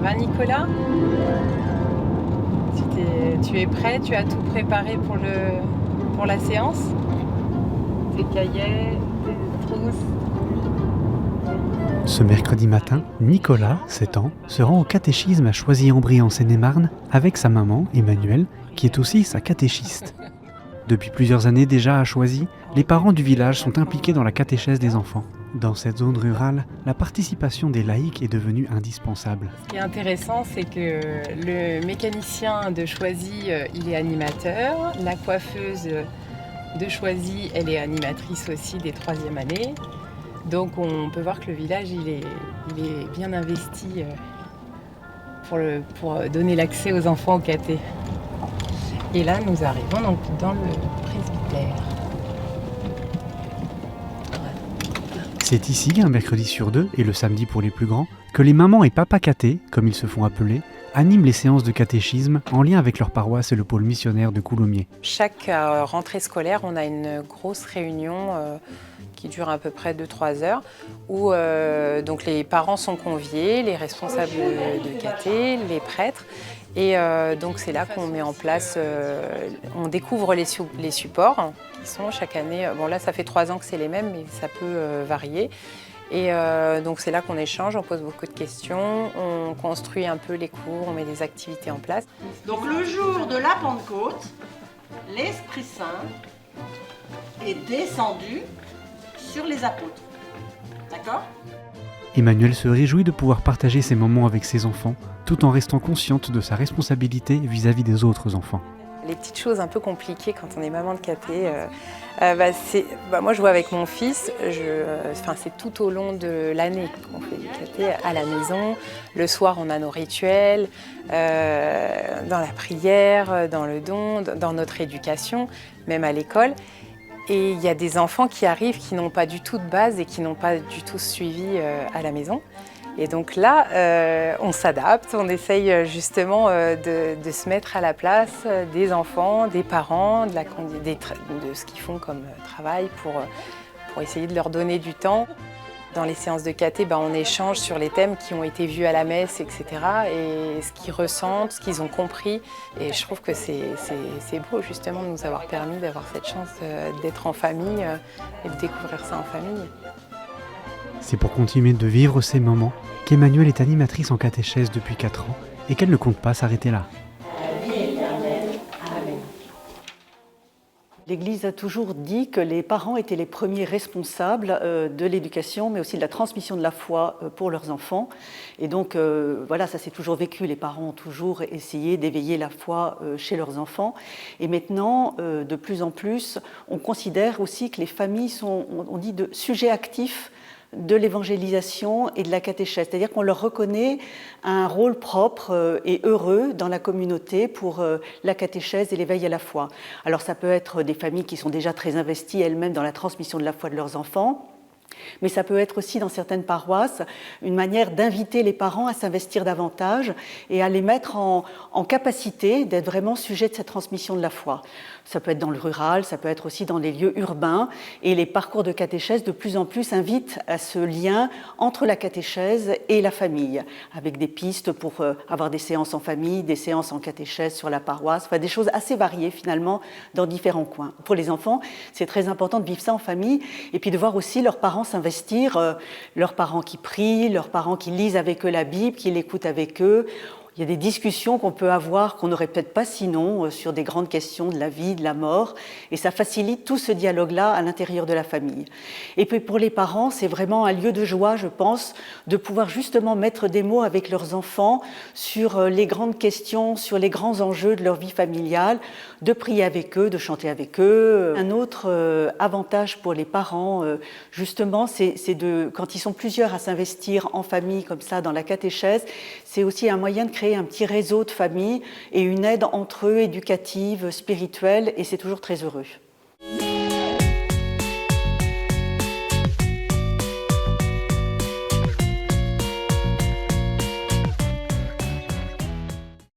va Nicolas? Tu es prêt? Tu as tout préparé pour la séance? Tes cahiers, tes trousses? Ce mercredi matin, Nicolas, 7 ans, se rend au catéchisme à Choisy-en-Brie en Seine-et-Marne avec sa maman, Emmanuelle, qui est aussi sa catéchiste. Depuis plusieurs années déjà à Choisy, les parents du village sont impliqués dans la catéchèse des enfants. Dans cette zone rurale, la participation des laïcs est devenue indispensable. Ce qui est intéressant, c'est que le mécanicien de Choisy, il est animateur. La coiffeuse de Choisy, elle est animatrice aussi des 3e années. Donc on peut voir que le village, il est bien investi pour donner l'accès aux enfants au caté. Et là, nous arrivons donc dans le presbytère. C'est ici, un mercredi sur 2 et le samedi pour les plus grands, que les mamans et papas catés, comme ils se font appeler, animent les séances de catéchisme en lien avec leur paroisse et le pôle missionnaire de Coulommiers. Chaque rentrée scolaire, on a une grosse réunion qui dure à peu près 2-3 heures, où donc les parents sont conviés, les responsables de caté, les prêtres. Et donc c'est là qu'on met en place, on découvre les supports qui sont chaque année. Bon là ça fait 3 ans que c'est les mêmes, mais ça peut varier. Et donc c'est là qu'on échange, on pose beaucoup de questions, on construit un peu les cours, on met des activités en place. Donc le jour de la Pentecôte, l'Esprit Saint est descendu sur les apôtres. D'accord ? Emmanuelle se réjouit de pouvoir partager ces moments avec ses enfants, tout en restant consciente de sa responsabilité vis-à-vis des autres enfants. Les petites choses un peu compliquées quand on est maman de caté, moi je vois avec mon fils, c'est tout au long de l'année qu'on fait du caté à la maison. Le soir on a nos rituels, dans la prière, dans le don, dans notre éducation, même à l'école. Et il y a des enfants qui arrivent qui n'ont pas du tout de base et qui n'ont pas du tout suivi à la maison. Et donc là, on s'adapte, on essaye justement de se mettre à la place des enfants, des parents, de ce qu'ils font comme travail pour essayer de leur donner du temps. Dans les séances de caté, on échange sur les thèmes qui ont été vus à la messe, etc. Et ce qu'ils ressentent, ce qu'ils ont compris. Et je trouve que c'est beau justement de nous avoir permis d'avoir cette chance d'être en famille et de découvrir ça en famille. C'est pour continuer de vivre ces moments qu'Emmanuelle est animatrice en catéchèse depuis 4 ans et qu'elle ne compte pas s'arrêter là. L'Église a toujours dit que les parents étaient les premiers responsables de l'éducation, mais aussi de la transmission de la foi pour leurs enfants. Et donc, ça s'est toujours vécu. Les parents ont toujours essayé d'éveiller la foi chez leurs enfants. Et maintenant, de plus en plus, on considère aussi que les familles sont, on dit, de sujets actifs de l'évangélisation et de la catéchèse. C'est-à-dire qu'on leur reconnaît un rôle propre et heureux dans la communauté pour la catéchèse et l'éveil à la foi. Alors ça peut être des familles qui sont déjà très investies elles-mêmes dans la transmission de la foi de leurs enfants, mais ça peut être aussi dans certaines paroisses une manière d'inviter les parents à s'investir davantage et à les mettre en capacité d'être vraiment sujets de cette transmission de la foi. Ça peut être dans le rural, ça peut être aussi dans les lieux urbains, et les parcours de catéchèse de plus en plus invitent à ce lien entre la catéchèse et la famille, avec des pistes pour avoir des séances en famille, des séances en catéchèse sur la paroisse, des choses assez variées finalement dans différents coins. Pour les enfants, c'est très important de vivre ça en famille et puis de voir aussi leurs parents s'investir, leurs parents qui prient, leurs parents qui lisent avec eux la Bible, qui l'écoutent avec eux. Il y a des discussions qu'on peut avoir qu'on n'aurait peut-être pas sinon sur des grandes questions de la vie, de la mort, et ça facilite tout ce dialogue-là à l'intérieur de la famille. Et puis pour les parents, c'est vraiment un lieu de joie, je pense, de pouvoir justement mettre des mots avec leurs enfants sur les grandes questions, sur les grands enjeux de leur vie familiale, de prier avec eux, de chanter avec eux. Un autre avantage pour les parents, justement, c'est quand ils sont plusieurs à s'investir en famille comme ça dans la catéchèse, c'est aussi un moyen de créer un petit réseau de famille et une aide entre eux éducative, spirituelle, et c'est toujours très heureux.